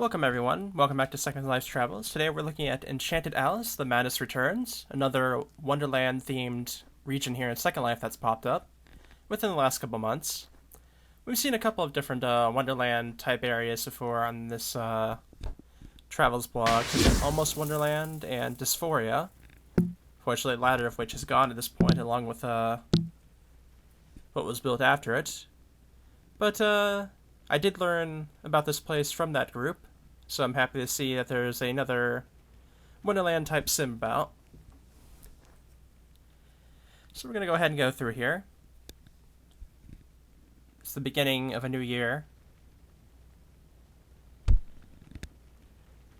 Welcome everyone, welcome back to Second Life's Travels. Today we're looking at Enchanted Alice, The Madness Returns, another Wonderland-themed region here in Second Life that's popped up within the last couple months. We've seen a couple of different Wonderland-type areas before on this Travels blog, such as Almost Wonderland and Dysphoria. Fortunately, the latter of which is gone at this point, along with what was built after it. But I did learn about this place from that group, so I'm happy to see that there's another Wonderland-type sim about. So we're going to go ahead and go through here. It's the beginning of a new year.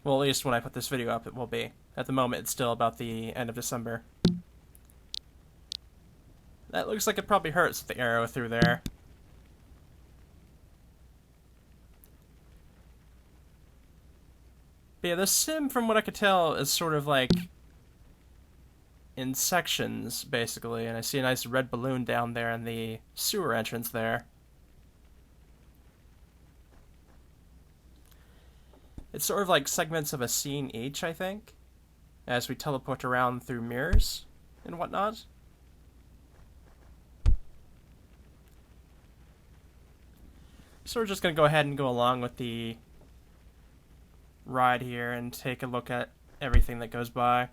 Well, at least when I put this video up, it will be. At the moment, it's still about the end of December. That looks like it probably hurts with the arrow through there. But yeah, the sim, from what I could tell, is sort of like in sections, basically. And I see a nice red balloon down there in the sewer entrance there. It's sort of like segments of a scene each, I think, as we teleport around through mirrors and whatnot. So we're just going to go ahead and go along with the ride here and take a look at everything that goes by.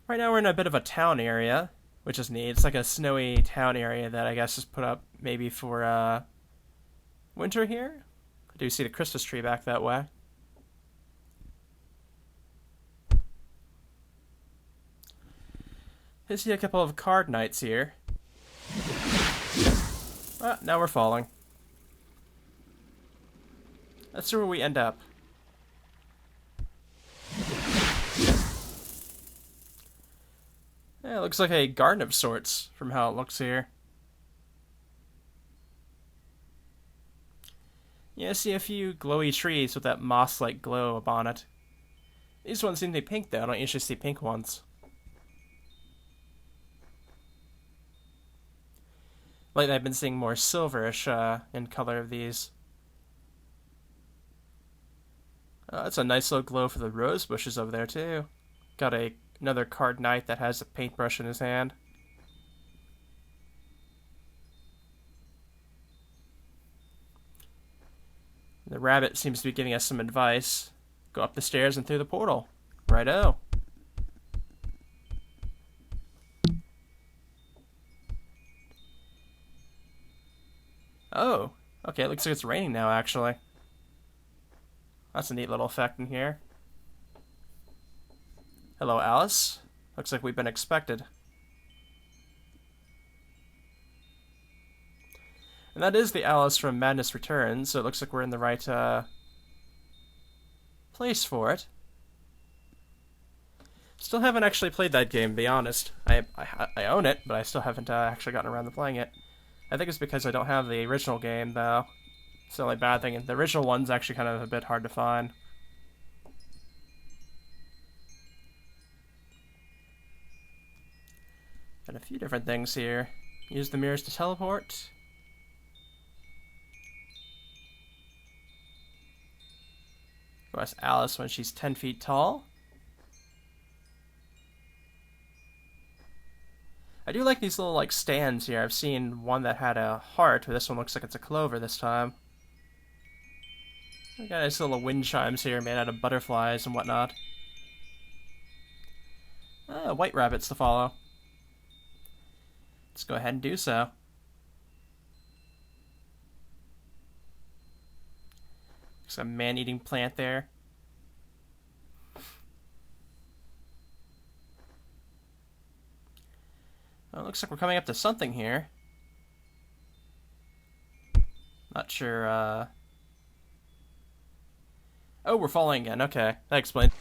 Right now we're in a bit of a town area, which is neat. It's like a snowy town area that I guess is put up maybe for winter here. I do see the Christmas tree back that way. I see a couple of card knights here. Ah, now we're falling. Let's see where we end up. Yeah, it looks like a garden of sorts from how it looks here. Yeah, I see a few glowy trees with that moss-like glow upon it. These ones seem to be pink though, I don't usually see pink ones. Lately I've been seeing more silverish in color of these. That's a nice little glow for the rose bushes over there, too. Got another card knight that has a paintbrush in his hand. The rabbit seems to be giving us some advice. Go up the stairs and through the portal. Righto. Oh, okay, it looks like it's raining now, actually. That's a neat little effect in here. Hello, Alice. Looks like we've been expected. And that is the Alice from Madness Returns, so it looks like we're in the right place for it. Still haven't actually played that game, to be honest. I own it, but I still haven't actually gotten around to playing it. I think it's because I don't have the original game, though. It's the only bad thing. The original one's actually kind of a bit hard to find. Got a few different things here. Use the mirrors to teleport. That's Alice when she's 10 feet tall. I do like these little like stands here. I've seen one that had a heart, but this one looks like it's a clover this time. We got nice little wind chimes here made out of butterflies and whatnot. White rabbits to follow. Let's go ahead and do so. There's a man-eating plant there. Well, it looks like we're coming up to something here. Not sure, Oh, we're falling again. Okay, that explains.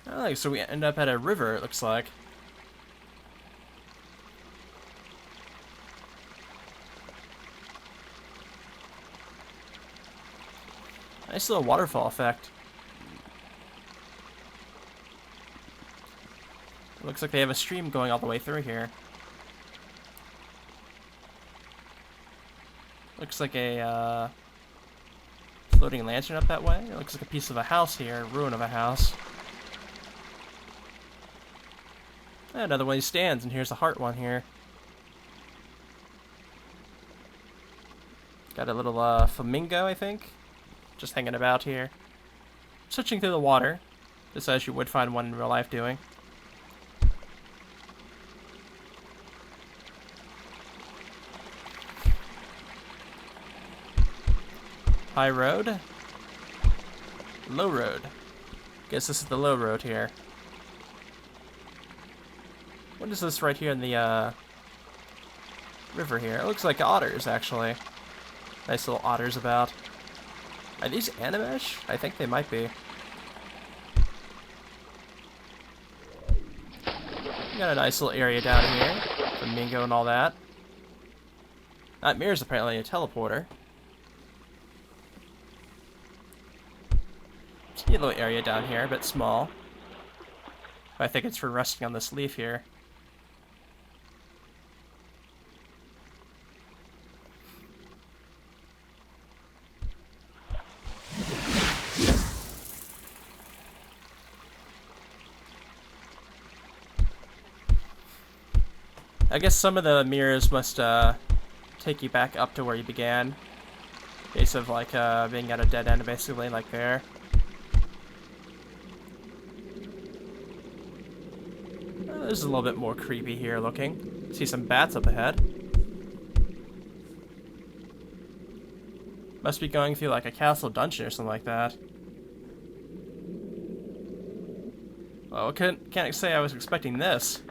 Oh, so we end up at a river, it looks like. Nice little waterfall effect. It looks like they have a stream going all the way through here. Looks like a floating lantern up that way. It looks like a piece of a house here, a ruin of a house. Another one stands, and here's a heart one here. Got a little flamingo, I think, just hanging about here. Searching through the water, just as you would find one in real life doing. High road. Low road. Guess this is the low road here. What is this right here in the river here? It looks like otters, actually. Nice little otters about. Are these animesh? I think they might be. Got a nice little area down here. Flamingo and all that. That mirror's apparently a teleporter. See a little area down here, a bit small. But I think it's for resting on this leaf here. I guess some of the mirrors must take you back up to where you began. Case of like being at a dead end, basically, like there. This is a little bit more creepy here looking. See some bats up ahead. Must be going through like a castle dungeon or something like that. Well, can't say I was expecting this.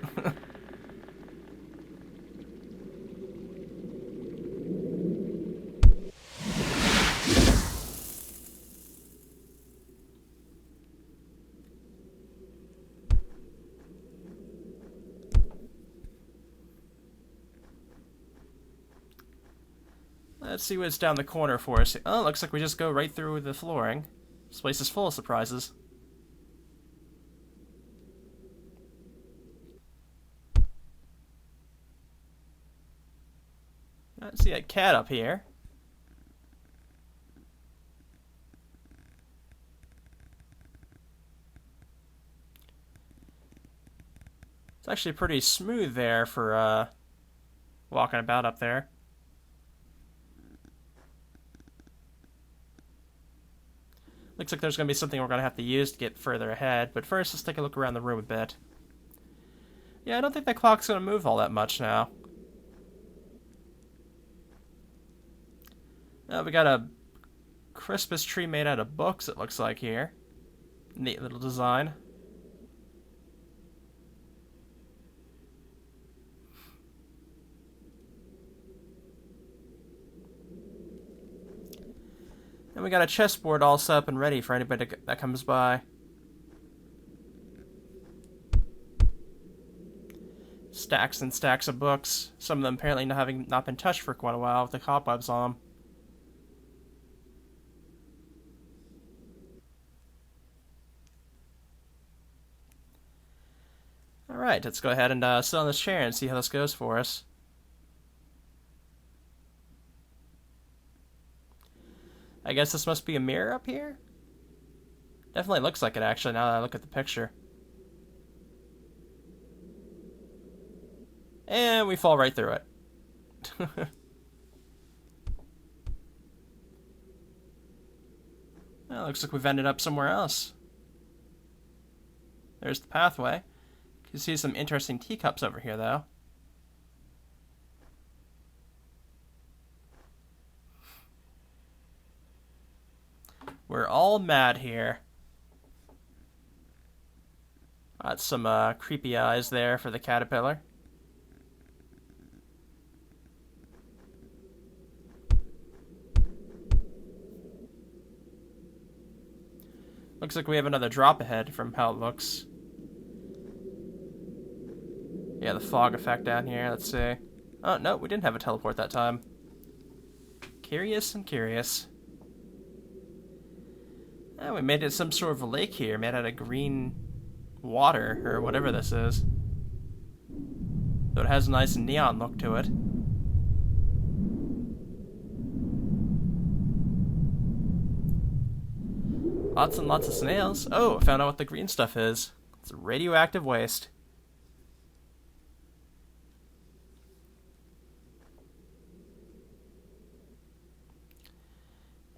Let's see what's down the corner for us. Oh, looks like we just go right through the flooring. This place is full of surprises. I see a cat up here. It's actually pretty smooth there for walking about up there. Looks like there's going to be something we're going to have to use to get further ahead, but first let's take a look around the room a bit. Yeah, I don't think that clock's going to move all that much now. We got a Christmas tree made out of books, it looks like here. Neat little design. And we got a chessboard all set up and ready for anybody that comes by. Stacks and stacks of books. Some of them apparently having not been touched for quite a while with the cobwebs on them. Alright, let's go ahead and sit on this chair and see how this goes for us. I guess this must be a mirror up here? Definitely looks like it, actually, now that I look at the picture. And we fall right through it. Well, looks like we've ended up somewhere else. There's the pathway. You can see some interesting teacups over here, though. We're all mad here. Got some creepy eyes there for the caterpillar. Looks like we have another drop ahead from how it looks. Yeah, the fog effect down here, let's see. Oh, no, we didn't have a teleport that time. Curious and curious. Oh, we made it some sort of a lake here, made out of green water, or whatever this is. though it has a nice neon look to it. Lots and lots of snails. Oh, I found out what the green stuff is. It's radioactive waste.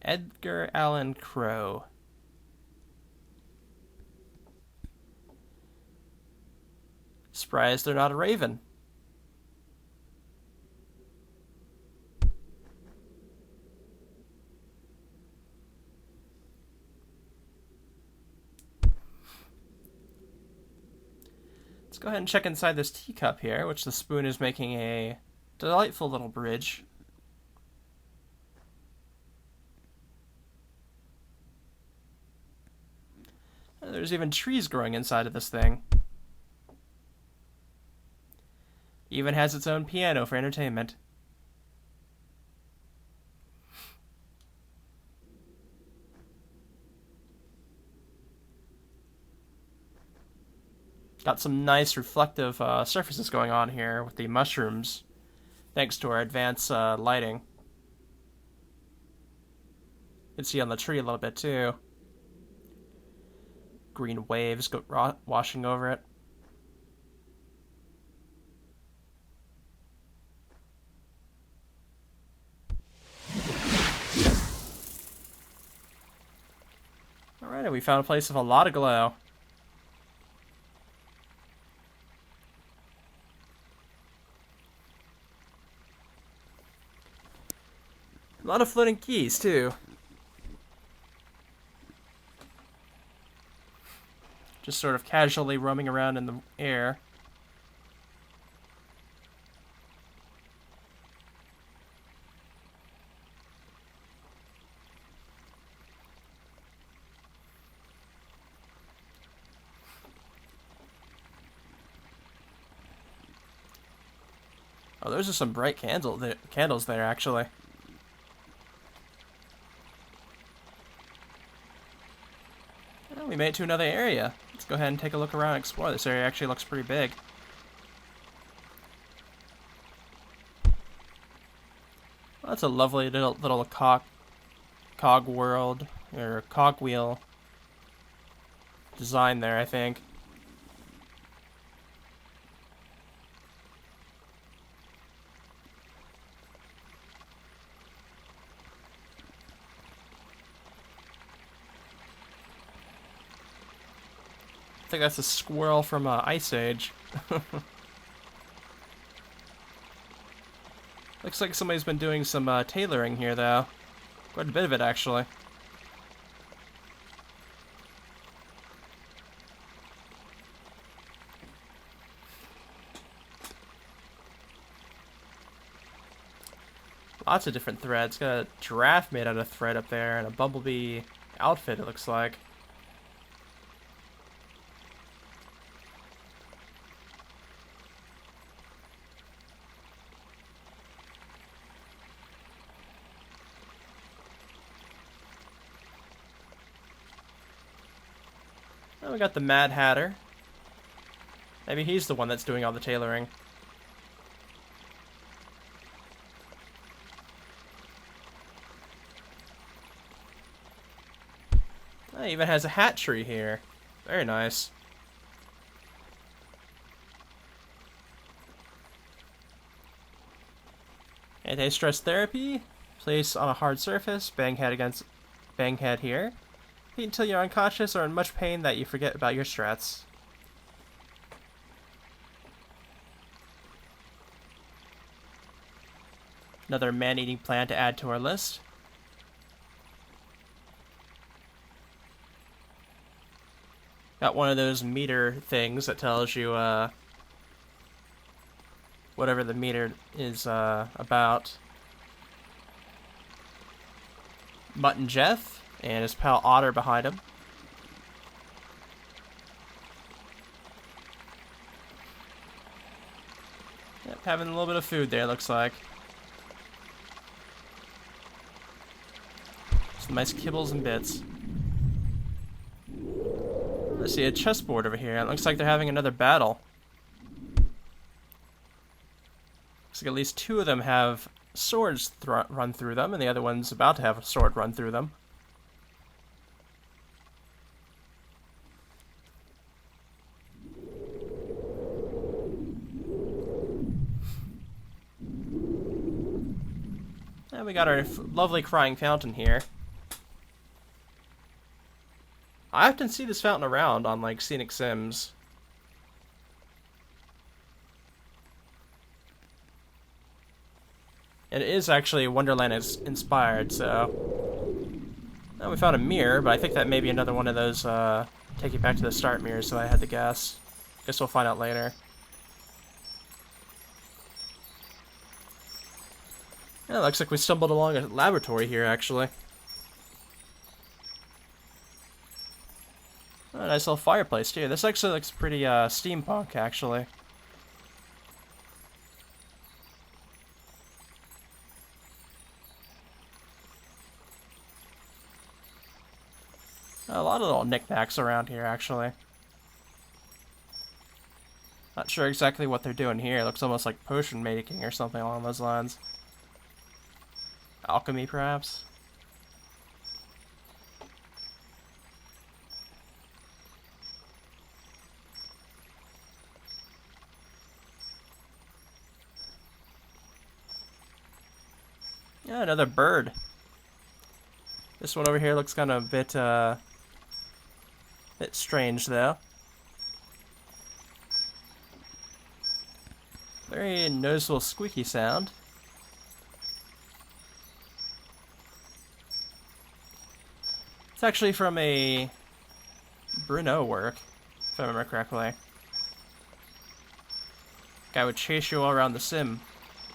Edgar Allan Crow. Surprised they're not a raven. Let's go ahead and check inside this teacup here, which the spoon is making a delightful little bridge. And there's even trees growing inside of this thing. Even has its own piano for entertainment. Got some nice reflective surfaces going on here with the mushrooms, thanks to our advanced lighting. You can see on the tree a little bit too. Green waves washing over it. Alright, we found a place with a lot of glow. A lot of floating keys, too. Just sort of casually roaming around in the air. Oh, those are some bright candles there, actually. Oh, we made it to another area. Let's go ahead and take a look around and explore. This area actually looks pretty big. Well, that's a lovely little cog world, or cogwheel design there, I think. I think that's a squirrel from Ice Age. Looks like somebody's been doing some tailoring here, though. Quite a bit of it, actually. Lots of different threads. Got a giraffe made out of thread up there, and a bumblebee outfit, it looks like. Oh, we got the Mad Hatter. Maybe he's the one that's doing all the tailoring. Oh, it even has a hat tree here. Very nice. Anti-stress therapy. Place on a hard surface. Bang head here. Beat until you're unconscious or in much pain that you forget about your strats. Another man-eating plant to add to our list. Got one of those meter things that tells you whatever the meter is about. Mutt and Jeff. And his pal Otter behind him. Yep, having a little bit of food there, looks like. Some nice kibbles and bits. I see a chessboard over here. It looks like they're having another battle. Looks like at least two of them have swords run through them, and the other one's about to have a sword run through them. And we got our lovely crying fountain here. I often see this fountain around on, like, scenic sims. And it is actually Wonderland inspired, so... Oh, we found a mirror, but I think that may be another one of those, take you back to the start mirrors, so I had to guess. Guess we'll find out later. Yeah, looks like we stumbled along a laboratory here, actually. Oh, nice little fireplace, too. This actually looks pretty, steampunk, actually. A lot of little knickknacks around here, actually. Not sure exactly what they're doing here. It looks almost like potion making or something along those lines. Alchemy, perhaps? Yeah, another bird. This one over here looks kind of a bit strange, though. Very noticeable squeaky sound. It's actually from a Bruno work, if I remember correctly. Guy would chase you all around the sim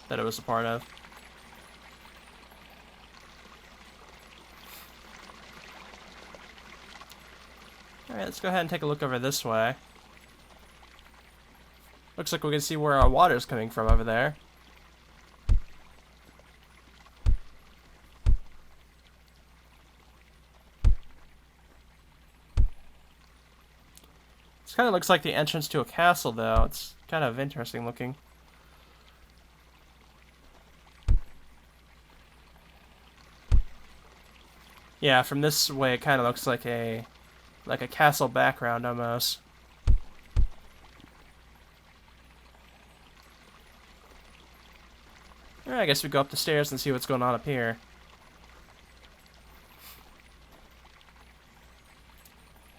that it was a part of. Alright, let's go ahead and take a look over this way. Looks like we can see where our water's coming from over there. This kind of looks like the entrance to a castle, though. It's kind of interesting looking. Yeah, from this way it kind of looks like a castle background almost. Alright, I guess we go up the stairs and see what's going on up here.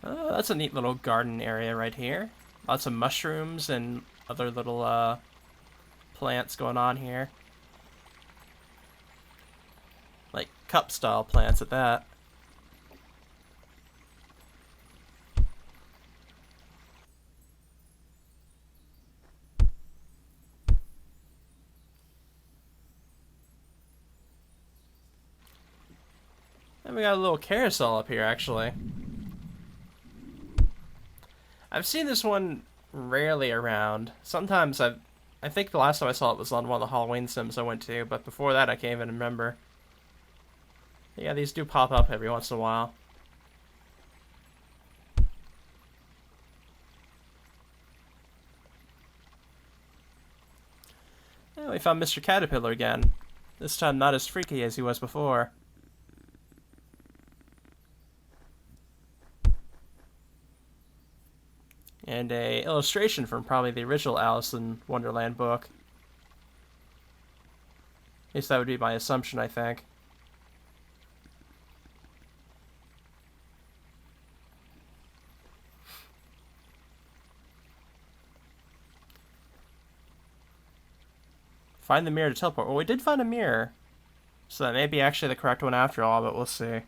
Oh, that's a neat little garden area right here. Lots of mushrooms and other little plants going on here. Like cup style plants at that. And we got a little carousel up here, actually. I've seen this one rarely around. Sometimes I think the last time I saw it was on one of the Halloween sims I went to, but before that I can't even remember. Yeah, these do pop up every once in a while. Yeah, we found Mr. Caterpillar again. This time not as freaky as he was before. And a illustration from probably the original Alice in Wonderland book. At least that would be my assumption, I think. Find the mirror to teleport. Well, we did find a mirror. So that may be actually the correct one after all, but we'll see.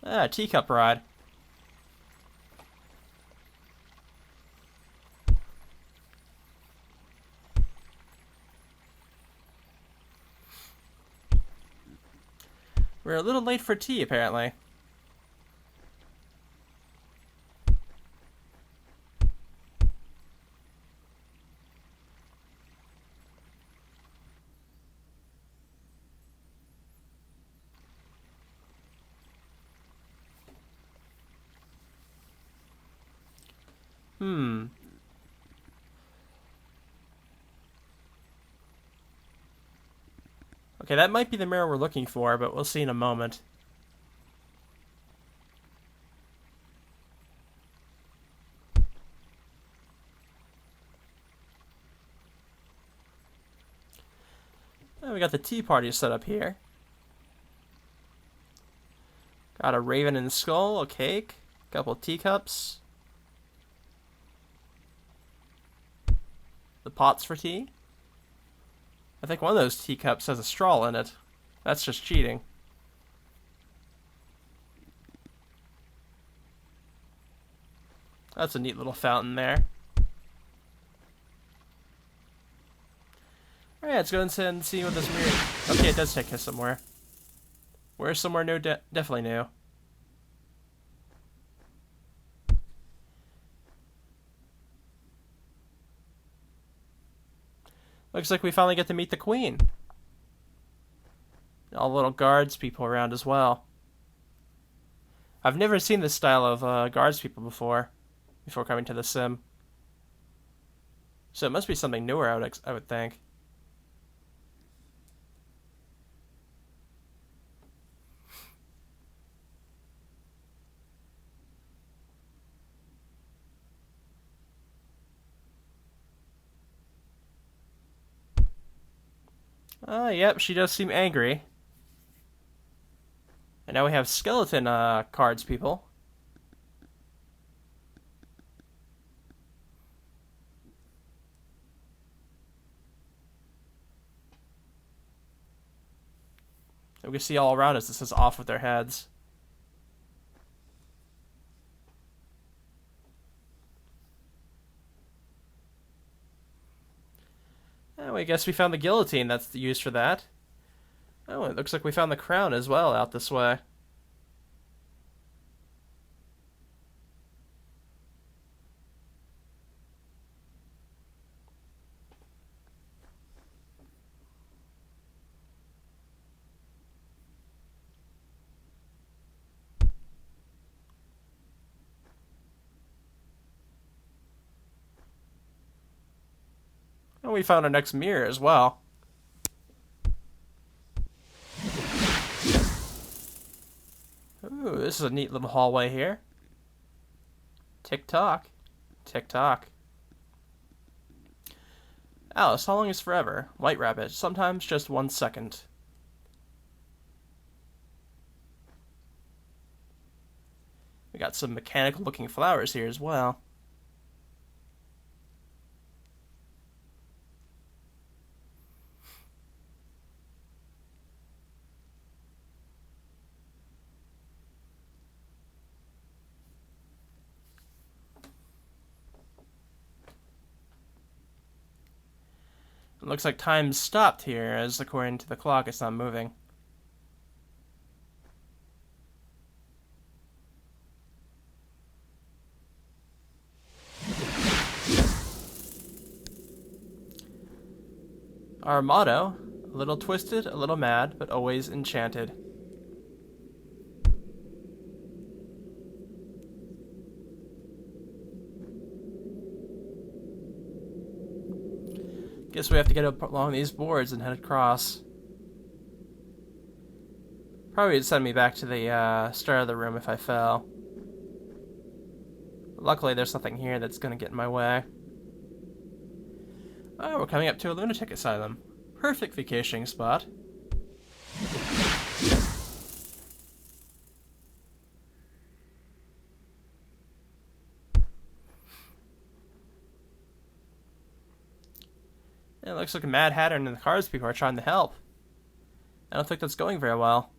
Ah, teacup ride. We're a little late for tea, apparently. Hmm. Okay, that might be the mirror we're looking for, but we'll see in a moment. Oh, we got the tea party set up here. Got a raven and skull, a cake, a couple of teacups. The pots for tea. I think one of those teacups has a straw in it. That's just cheating. That's a neat little fountain there. Alright, let's go inside and see what this mirror... Okay, it does take us somewhere. Where's somewhere new? Definitely new. Looks like we finally get to meet the queen. All the little guards people around as well. I've never seen this style of guards people before coming to the sim. So it must be something newer, I would think. Yep, she does seem angry. And now we have skeleton cards people. We can see all around us, this is off with their heads. Oh, I guess we found the guillotine that's used for that. Oh, it looks like we found the crown as well out this way. And we found our next mirror as well. Ooh, this is a neat little hallway here. Tick-tock. Tick-tock. Alice, how long is forever? White rabbit, sometimes just 1 second. We got some mechanical looking flowers here as well. It looks like time's stopped here, as according to the clock, it's not moving. Our motto, a little twisted, a little mad, but always enchanted. Guess we have to get up along these boards and head across. Probably would send me back to the start of the room if I fell. Luckily, there's nothing here that's going to get in my way. Oh, we're coming up to a lunatic asylum. Perfect vacationing spot. It looks like a Mad Hatter and the cards people are trying to help. I don't think that's going very well.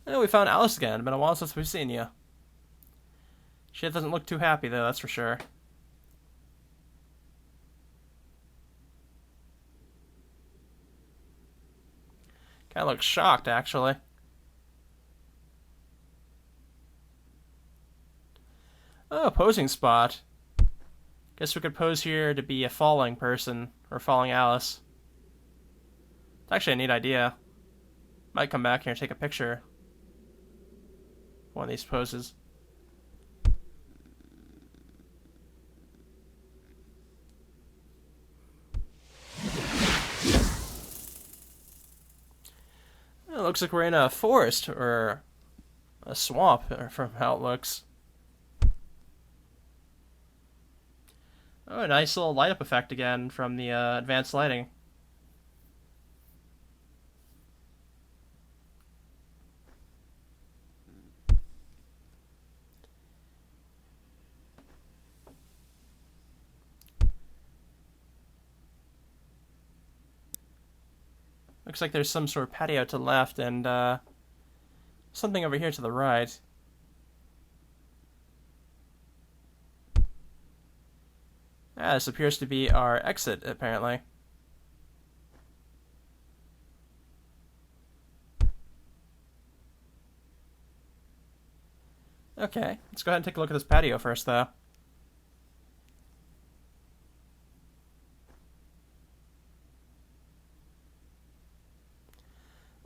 Oh, we found Alice again. It's been a while since we've seen you. She doesn't look too happy, though, that's for sure. Kind of looks shocked, actually. Oh, posing spot. Guess we could pose here to be a falling person, or falling Alice. It's actually a neat idea. Might come back here and take a picture. One of these poses. It looks like we're in a forest, or a swamp, from how it looks. Oh, a nice little light up effect again from the advanced lighting. Looks like there's some sort of patio to the left and something over here to the right. Ah, this appears to be our exit, apparently. Okay, let's go ahead and take a look at this patio first, though.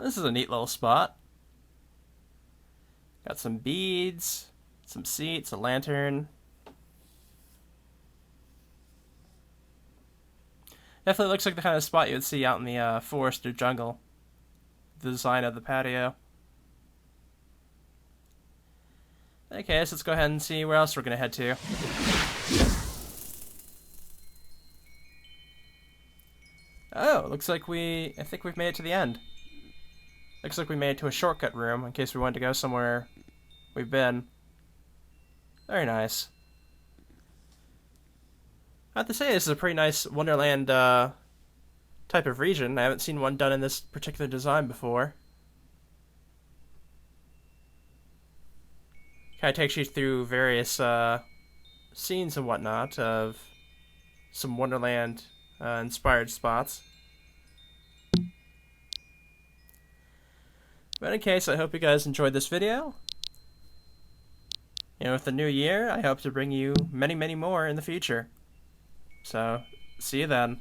This is a neat little spot. Got some beads, some seats, a lantern. Definitely looks like the kind of spot you would see out in the forest or jungle. The design of the patio. Okay, so let's go ahead and see where else we're going to head to. Oh, looks like I think we've made it to the end. Looks like we made it to a shortcut room in case we wanted to go somewhere we've been. Very nice. I have to say, this is a pretty nice Wonderland type of region. I haven't seen one done in this particular design before. Kind of takes you through various scenes and whatnot of some Wonderland inspired spots. But in any case, I hope you guys enjoyed this video. And with the new year, I hope to bring you many, many more in the future. So, see you then.